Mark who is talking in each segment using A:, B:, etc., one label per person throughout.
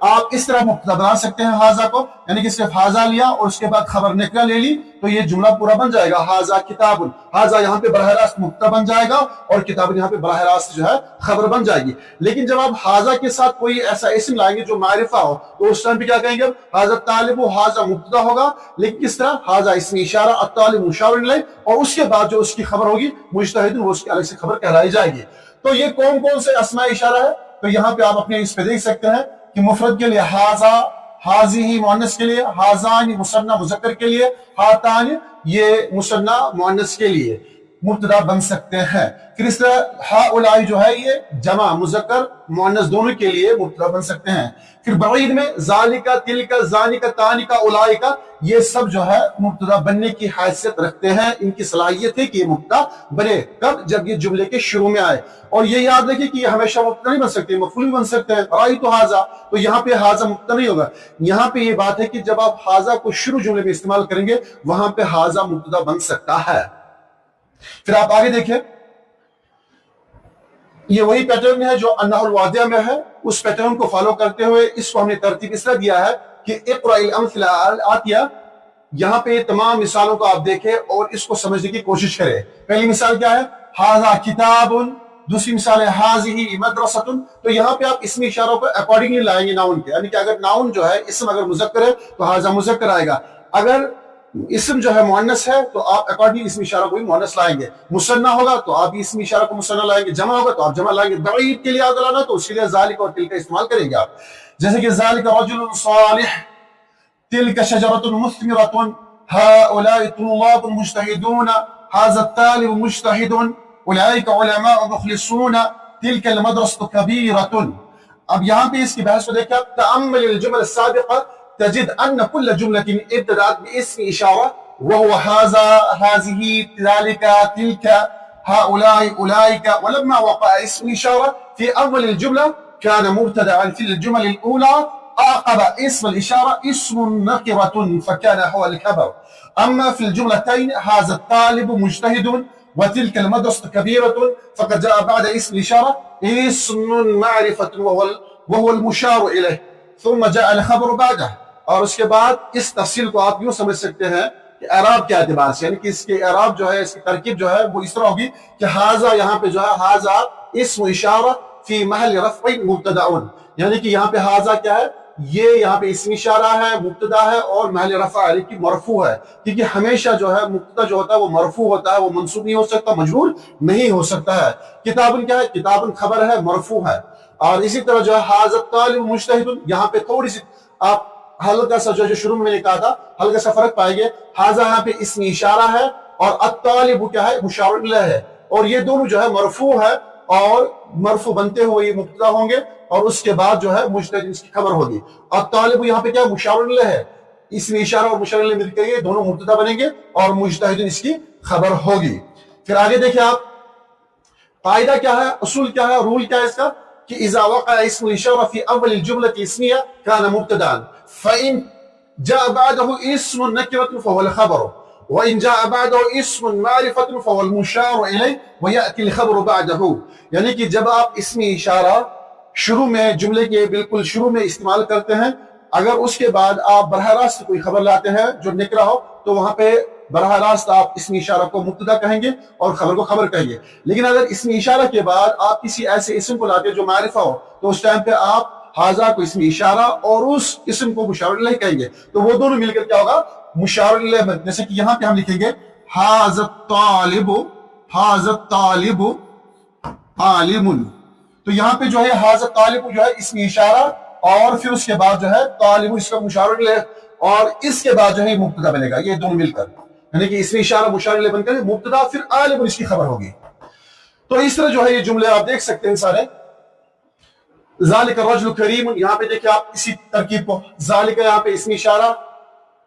A: آپ اس طرح مبتدا بنا سکتے ہیں حاضہ کو، یعنی کہ صرف حاضہ لیا اور اس کے بعد خبر نکرہ لے لی تو یہ جملہ پورا بن جائے گا، حاضہ کتاب، حاضہ یہاں پہ براہ راست مبتدا بن جائے گا اور کتاب یہاں پہ براہ راست جو ہے خبر بن جائے گی۔ لیکن جب آپ حاضہ کے ساتھ کوئی ایسا اسم لائیں گے جو معرفہ ہو تو اس ٹائم پہ کیا کہیں گے؟ حاضہ طالب، حاضہ مبتدا ہوگا، لیکن کس طرح؟ حاضہ اسم اشارہ، الطالب مشار الیہ، اور اس کے بعد جو اس کی خبر ہوگی مجتہد، وہ اس کی الگ سے خبر کہلائی جائے گی۔ تو یہ کون کون سے اسماء اشارہ ہے؟ تو یہاں پہ آپ اپنے اس پہ دیکھ سکتے ہیں کہ مفرد کے لیے حاضہ، حاضی مؤنث کے لیے، حاضان مثنی مذکر کے لیے، ہاتان یہ مثنی مؤنث کے لیے مبتدا بن سکتے ہیں۔ پھر اس طرح ہؤلاء جو ہے یہ جمع مذکر مؤنث دونوں کے لیے مبتدا بن سکتے ہیں۔ پھر بعید میں ذالک، تلک، ذانک، تانک، اولئک، یہ سب جو ہے مبتدا بننے کی حیثیت رکھتے ہیں، ان کی صلاحیت ہے کہ یہ مبتدا بنے، کب؟ جب یہ جملے کے شروع میں آئے۔ اور یہ یاد رکھیں کہ یہ ہمیشہ مبتدا نہیں بن سکتے، مفعول بھی بن سکتے ہیں۔ رأیت حاذا، تو یہاں پہ حاذا مبتدا نہیں ہوگا، یہاں پہ یہ بات ہے کہ جب آپ حاذا کو شروع جملے میں استعمال کریں گے وہاں پہ حاذا مبتدا بن سکتا ہے۔ پھر آپ آگے دیکھیں، یہ وہی پیٹرن ہے جو النحو الواضح میں ہے، اس پیٹرن کو فالو کرتے ہوئے اس کو ہم نے ترتیب اس طرح دیا ہے کہ اقرأ الامثلہ الآتیہ، یہاں پہ تمام مثالوں کو آپ دیکھیں اور اس کو سمجھنے کی کوشش کریں۔ پہلی مثال کیا ہے؟ ھذا کتاب، دوسری مثال ہے ھذہ مدرسۃ۔ تو یہاں پہ آپ اسمی اشاروں کو اکارڈنگلی لائیں گے ناؤن کے، یعنی کہ اگر ناؤن جو ہے اسم اگر مذکر ہے تو ھذا مذکر آئے گا، اگر اسم جو ہے مؤنث ہے تو آپ اکارڈنگلی اسم اشارہ کو بھی مؤنث لائیں گے، مثنیٰ ہوگا تو آپ بھی اسم اشارہ کو مثنیٰ لائیں گے، جمع ہوگا تو آپ جمع لائیں گے۔ بعید کے لیے یاد لانا تو اس کے لیے ذالک اور تلک استعمال کریں گے آپ، جیسے کہ ذالک رجل صالح، تلک شجرۃ مثمرۃ، هؤلاء طلاب مجتهدون، هذا الطالب مجتهد، اولئک علماء مخلصون، تلک المدرسة كبيرة۔ اب یہاں پہ اس کی بحث کو دیکھیں، تأمل الجمل السابقة تجد ان كل جملة ابتدأت باسم اشارة وهو هذا، هذه، ذلك، تلك، هؤلاء، اولئك، ولما وقع اسم اشارة في اول الجملة كان مبتدأ في الجمل الاولى عقب اسم الاشارة اسم نكرة فكان هو الخبر. اما في الجملتين هذا الطالب مجتهد وتلك المدرسة كبيرة فقد جاء بعد اسم الاشارة اسم معرفة وهو المشار اليه ثم جاء الخبر بعده۔ اور اس کے بعد اس تفصیل کو آپ یوں سمجھ سکتے ہیں کہ اعراب کے اعتبار سے، یعنی کہ اس کے اعراب جو ہے، اس کی ترکیب جو ہے وہ اس طرح ہوگی کہ ھذا یہاں پہ جو ہے ھذا اسم اشارہ فی محل رفع مبتدأ، یعنی کہ یہاں پہ ھذا کیا ہے؟ یہ یہاں پہ اسم اشارہ ہے، مبتدا ہے اور محل رفع علیہ کی مرفوع ہے، کیونکہ ہمیشہ جو ہے مبتدا جو ہوتا ہے وہ مرفوع ہوتا ہے، وہ منصوب نہیں ہو سکتا، مجرور نہیں ہو سکتا ہے۔ کتابن کیا ہے؟ کتابن خبر ہے، مرفوع ہے۔ اور اسی طرح جو ہے ھذا الطالب مجتہد، یہاں پہ تھوڑی سی آپ ہلکا سا جو شروع میں نے کہا تھا ہلکا سا فرق پائیں گے، ھذا یہاں پہ اسم اشارہ ہے اور الطالب کیا ہے؟ مشار الیہ ہے، اور یہ دونوں جو ہے مرفوع ہے اور مرفوع بنتے ہوئے یہ مبتدا ہوں گے اور اس کے بعد جو ہے مجتہد اس کی خبر ہوگی۔ الطالب یہاں پہ کیا ہے؟ مشار الیہ ہے، اسم اشارہ اور مشار الیہ مل کر یہ دونوں مبتدا بنیں گے اور مجتہد اس کی خبر ہوگی۔ پھر آگے دیکھیں آپ، قاعدہ کیا ہے، اصول کیا ہے، رول کیا ہے اس کا، کہ اذا وقع اسم الاشارہ فی اول الجملة اسمیہ کان مبتدا فإن جاء بعده اسم نکرة فهو الخبر وإن جاء بعده اسم معرفة فهو المشار إليه ويأتي الخبر بعده۔ یعنی کہ جب آپ اسمی اشارہ شروع میں جملے کے بالکل شروع میں استعمال کرتے ہیں، اگر اس کے بعد آپ براہ راست کوئی خبر لاتے ہیں جو نکرہ ہو تو وہاں پہ براہ راست آپ اسمی اشارہ کو مبتدا کہیں گے اور خبر کو خبر کہیں گے۔ لیکن اگر اسمی اشارہ کے بعد آپ کسی ایسے اسم کو لاتے ہیں جو معرفہ ہو تو اس ٹائم پہ آپ ھذا کو اسمی اشارہ اور اس اسم کو مشار الیہ کہیں گے، تو وہ دونوں مل کر کیا ہوگا؟ مشار الیہ۔ جیسے کہ یہاں پہ ہم لکھیں گے ھذا الطالب، ھذا الطالب عالم، تو یہاں پہ جو ہے ھذا الطالب جو ہے اسمی اشارہ اور پھر اس کے بعد جو ہے طالب اس کا مشار الیہ، اور اس کے بعد جو ہے مبتدا بنے گا، یہ دونوں مل کر، یعنی کہ اسمی اشارہ مشار الیہ بن کر مبتدا پھر عالم اس کی خبر ہوگی۔ تو اس طرح جو ہے یہ جملے آپ دیکھ سکتے ہیں سارے۔ ذالک الرجل کریم، یہاں پہ دیکھیں آپ اسی ترکیب کو، ذالک یہاں پہ اسمی اشارہ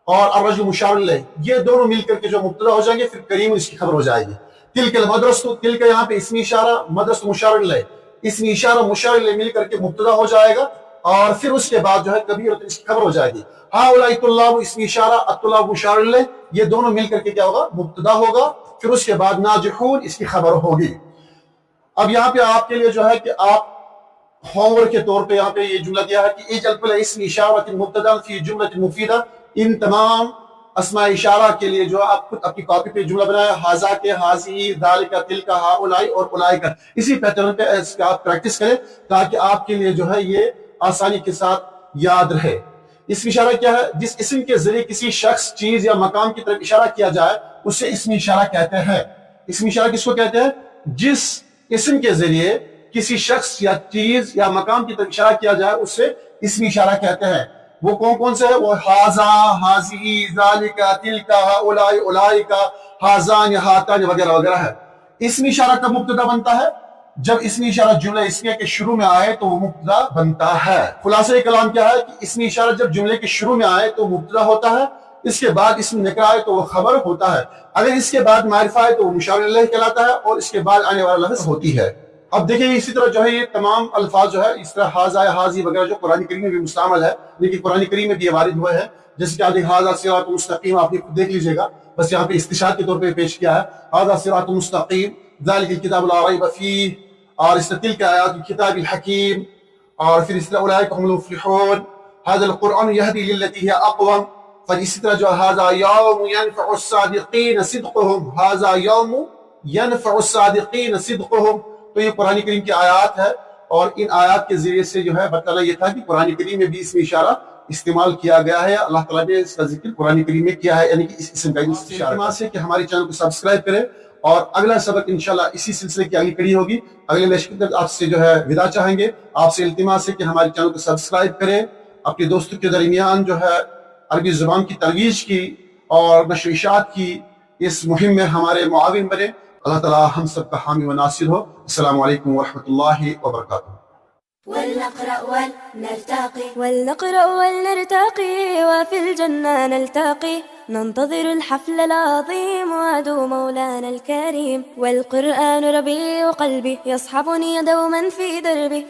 A: اور الرجل مشار الیہ، یہ دونوں مل کر کے جو مبتدا ہو جائیں گے پھر کریم اس کی خبر ہو جائے گی۔ تلک المدرسۃ، تلک یہاں پہ اسمی اشارہ، مدرسۃ مشار الیہ، اسمی اشارہ مشار الیہ مل کر کے مبتدا ہو جائے گا اور پھر اس کے بعد جو ہے کبیرۃ اس کی خبر ہو جائے گی۔ ہؤلاء طلاب، اسمی اشارہ، الطلاب مشار الیہ، یہ دونوں مل کر کے کیا ہوگا؟ مبتدا ہوگا، پھر اس کے بعد ناجحون اس کی خبر ہوگی۔ اب یہاں پہ آپ کے لیے جو ہے کہ آپ ہوم ورک کے طور پہ یہاں پہ یہ جملہ دیا ہے کہ اجعل كل اسم اشارۃ مبتدا فی جملۃ مفیدہ. ان تمام اسماء اشارہ کے لیے جو آپ خود اپنی کاپی پہ جملہ بنایا، ہاذا کے، ہاذی، ذالک، تلک، ہؤلاء اور اولئک. اسی پیٹرن پہ اس کا آپ پریکٹس کریں تاکہ آپ کے لیے جو ہے یہ آسانی کے ساتھ یاد رہے. اسم اشارہ کیا ہے؟ جس اسم کے ذریعے کسی شخص، چیز یا مقام کی طرف اشارہ کیا جائے اسے اسم اشارہ کہتے ہیں. اسم اشارہ کس کو کہتے ہیں؟ جس اسم کے ذریعے کسی شخص یا چیز یا مقام کی طرف اشارہ کیا جائے اسے اسم اشارہ کہتے ہیں. وہ کون کون سے ہیں؟ وہ ہاذا، ہاذی، ذالک، تلک، ہؤلاء، اولئک، ہاذان، ہاتان وغیرہ وغیرہ ہے. اسم اشارہ کب مبتدا بنتا ہے؟ جب اسم اشارہ جملہ اسمیہ کے شروع میں آئے تو وہ مبتدا بنتا ہے. خلاصہ کلام کیا ہے کہ اسم اشارہ جب جملے کے شروع میں آئے تو مبتدا ہوتا ہے، اس کے بعد اسم نکرہ آئے تو وہ خبر ہوتا ہے، اگر اس کے بعد معرفہ آئے تو وہ مشار الیہ کہلاتا ہے، اور اس کے بعد آنے والا لفظ ہوتی ہے. اب دیکھیں اسی طرح جو ہے یہ تمام الفاظ جو ہے اس طرح ہاذا، ہاذی وغیرہ جو قرآن کریم میں بھی مستعمل ہے، لیکن قرآن کریم میں بھی یہ وارد ہوئے ہیں. جیسے کہ آپ دیکھیں ہاذا صراط مستقیم، آپ دیکھ لیجئے گا، بس یہاں پہ استشہاد کے طور پہ پیش کیا ہے. ہاذا صراط مستقیم، ذالک الکتاب لا ریب فیہ، اور اس طرح تلک آیات الکتاب الحکیم، اور پھر اس طرح اولئک هم المفلحون، هذا القرآن یہدی للتی ہی اقوم. پھر اسی طرح جو هذا یوم ينفع الصادقین صدقهم، هذا یوم ينفع الصادقین صدقهم. تو یہ قرآن کریم کی آیات ہے، اور ان آیات کے ذریعے سے جو ہے بتانا یہ تھا کہ قرآن کریم میں بھی اسم اشارہ استعمال کیا گیا ہے. اللہ تعالیٰ نے اس کا ذکر قرآن کریم میں کیا ہے، یعنی کہ اس اسم کا اشارہ سے کہ ہمارے چینل کو سبسکرائب کریں، اور اگلا سبق انشاءاللہ اسی سلسلے کی اگلی کڑی ہوگی. اگلے لیکچر تک آپ سے جو ہے ودا چاہیں گے. آپ سے التماس ہے کہ ہمارے چینل کو سبسکرائب کریں، اپنے دوستوں کے درمیان جو ہے عربی زبان کی ترویج کی اور نشر و اشاعت کی اس مہم میں ہمارے معاون بنے. اللہ تعالیٰ ہم سب کا حامی و ناصر ہو. السلام علیکم ورحمۃ اللہ وبرکاتہ.
B: ولنقرأ ولنرتقي وفي الجنة نلتقي ننتظر الحفل العظيم وعدو مولانا الكريم والقرآن ربيع قلبي يصحبني دوما في دربي